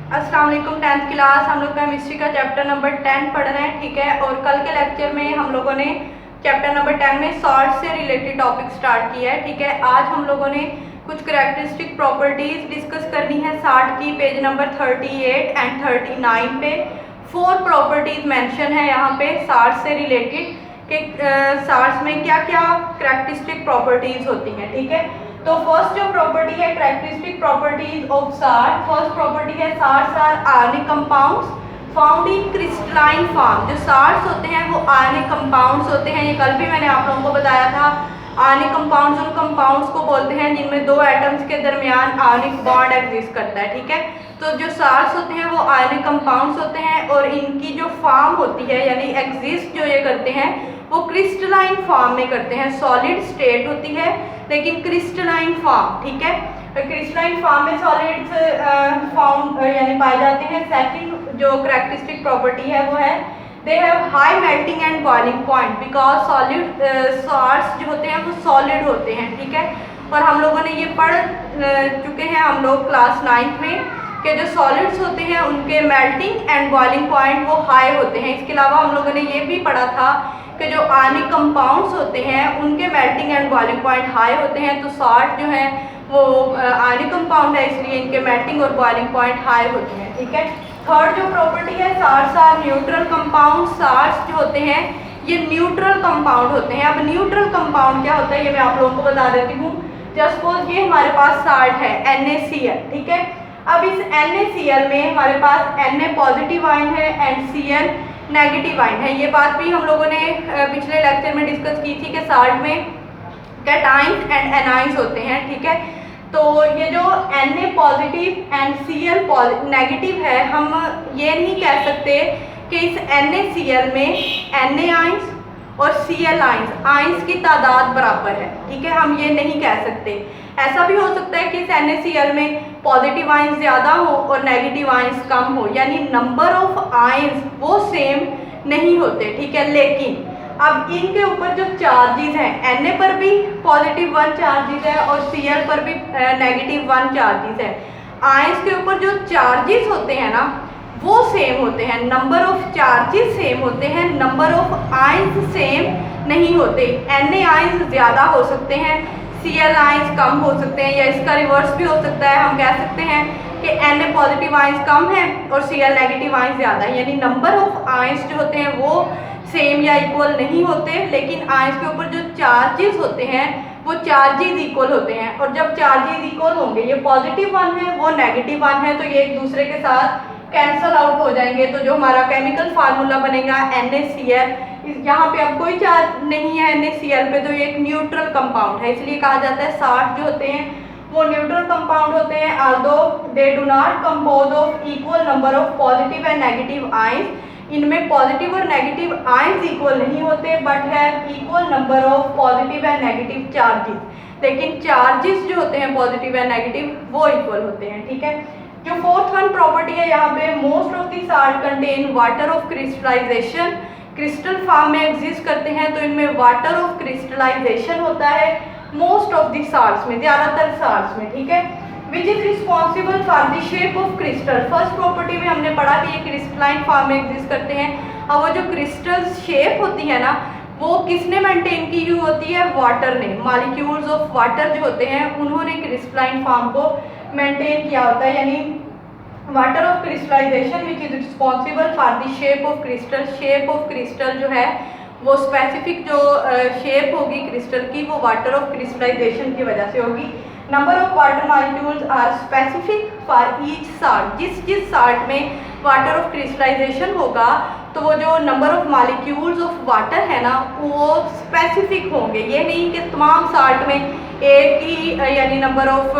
अस्सलाम वालेकुम। 10th class हम लोग केमिस्ट्री का चैप्टर नंबर 10 पढ़ रहे हैं, ठीक है। और कल के लेक्चर में हम लोगों ने चैप्टर नंबर 10 में सॉल्ट से रिलेटेड टॉपिक स्टार्ट किया है, ठीक है। आज हम लोगों ने कुछ करैक्टरिस्टिक प्रॉपर्टीज डिस्कस करनी है सॉल्ट की। पेज नंबर 38 एंड 39 पे 4 प्रॉपर्टीज मेंशन है यहाँ पे सॉल्ट से रिलेटेड कि सॉल्ट्स में क्या क्या करैक्टरिस्टिक प्रॉपर्टीज होती हैं, ठीक है। तो फर्स्ट जो प्रॉपर्टी है characteristic properties of salt, first property है salts are ionic compounds found in crystalline form. जो सॉल्ट्स होते हैं वो आयनिक कंपाउंड्स होते हैं। ये कल भी मैंने आप लोगों को बताया था। आयनिक कंपाउंड्स उन कंपाउंड्स को बोलते हैं जिनमें दो एटम्स के दरमियान आयनिक बॉन्ड एग्जिस्ट करता है, ठीक है। तो जो सॉल्ट्स होते हैं वो आयनिक कंपाउंड्स होते हैं और इनकी जो फॉर्म होती है यानी एग्जिस्ट जो ये करते हैं वो क्रिस्टलाइन फॉर्म में करते हैं। सॉलिड स्टेट होती है लेकिन क्रिस्टलाइन फॉर्म, ठीक है। क्रिस्टलाइन फॉर्म में सॉलिड्स फॉर्म यानी पाए जाते हैं। सेकंड जो करैक्टरिस्टिक प्रॉपर्टी है वो है they have high melting and boiling point because solid salts जो होते हैं वो सॉलिड होते हैं, ठीक है। और हम लोगों ने ये पढ़ चुके हैं हम लोग क्लास 9th में कि जो सॉलिड्स होते हैं उनके मेल्टिंग एंड बॉइलिंग पॉइंट वो हाई होते हैं। इसके अलावा हम लोगों ने ये भी पढ़ा था कि जो आयनिक कंपाउंड्स होते हैं उनके melting and boiling point high होते हैं। तो सॉल्ट जो है वो आयनिक कंपाउंड है इसलिए इनके मेल्टिंग और बॉइलिंग पॉइंट हाई होते हैं, ठीक है। थर्ड जो प्रॉपर्टी है salts are neutral compound. Salts जो होते हैं ये न्यूट्रल कंपाउंड होते हैं। अब न्यूट्रल कंपाउंड क्या होता है ये मैं आप लोगों को बता देती हूँ। जस्ट सपोज ये हमारे पास सॉल्ट है NaCl, ठीक है। अब इस NaCl में हमारे पास Na पॉजिटिव आयन है एंड Cl नेगेटिव आयन है। ये बात भी हम लोगों ने पिछले लेक्चर में डिस्कस की थी कि सॉल्ट में कैटाइंस एंड एनाइंस होते हैं, ठीक है। तो ये जो Na positive and Cl negative है, हम ये नहीं कह सकते कि इस NaCl में Na आयंस और Cl आयंस की तादाद बराबर है, ठीक है। हम ये नहीं कह सकते। ऐसा भी हो सकता है कि इस NaCl में पॉजिटिव आयंस ज़्यादा हो और नेगेटिव आयंस कम हो, यानी नंबर ऑफ आयंस वो सेम नहीं होते, ठीक है। लेकिन अब इनके ऊपर जो चार्जेस हैं Na पर भी पॉजिटिव 1 चार्जेस है और Cl पर भी नेगेटिव 1 चार्जेस है। आयंस के ऊपर जो चार्जेस होते हैं ना वो सेम होते हैं। नंबर ऑफ चार्जेस सेम होते हैं, नंबर ऑफ आयंस सेम नहीं होते। Na आयंस ज़्यादा हो सकते हैं, Cl आयंस कम हो सकते हैं, या इसका रिवर्स भी हो सकता है। हम कह सकते हैं कि Na पॉजिटिव आयंस कम है और Cl नेगेटिव आयंस ज़्यादा है, यानी नंबर ऑफ आयंस जो होते हैं वो सेम या इक्वल नहीं होते। लेकिन आयंस के ऊपर जो चार्जेस होते हैं वो चार्जेस इक्वल होते हैं। और जब चार्जेस इक्वल होंगे, ये पॉजिटिव 1 है वो नेगेटिव 1 है, तो ये एक दूसरे के साथ कैंसल आउट हो जाएंगे। तो जो हमारा केमिकल फार्मूला बनेगा NaCl, यहाँ पे अब कोई चार्ज नहीं है NaCl पे, तो ये एक न्यूट्रल कंपाउंड है। इसलिए कहा जाता है सॉल्ट जो होते हैं वो न्यूट्रल कंपाउंड होते हैं। Aldous they do not compose of equal number of positive and negative ions. इनमें पॉजिटिव और नेगेटिव आयंस इक्वल नहीं होते but have equal number of positive and negative charges. लेकिन चार्जेस जो होते हैं पॉजिटिव एंड नेगेटिव वो इक्वल होते हैं, ठीक है। जो फोर्थ वन प्रॉपर्टी है यहाँ पे most of the salt contain water of crystallisation. Crystal form में एग्जिस्ट करते हैं तो इनमें वाटर ऑफ क्रिस्टलाइजेशन होता है मोस्ट ऑफ दी सॉल्ट्स में, ज़्यादातर सॉल्ट्स में, ठीक है। विच is responsible for the shape of crystal. First property में हमने पढ़ा कि ये क्रिस्टलाइन फॉर्म में एग्जिस्ट करते हैं। अब वो जो क्रिस्टल शेप होती है ना वो किसने मेंटेन की हुई होती है? वाटर ने। मॉलिक्यूल्स ऑफ वाटर जो होते हैं उन्होंने क्रिस्टलाइन फॉर्म को मेंटेन किया होता है, यानी water of crystallisation which is responsible for the shape of crystal. Shape of crystal जो है वो स्पेसिफिक जो शेप होगी क्रिस्टल की वो वाटर ऑफ क्रिस्टलाइजेशन की वजह से होगी। Number of water molecules are specific for each salt. जिस जिस सॉल्ट में वाटर ऑफ क्रिस्टलाइजेशन होगा तो वो जो number of molecules of water है ना वो स्पेसिफिक होंगे। ये नहीं कि तमाम सॉल्ट में एक ही यानी नंबर ऑफ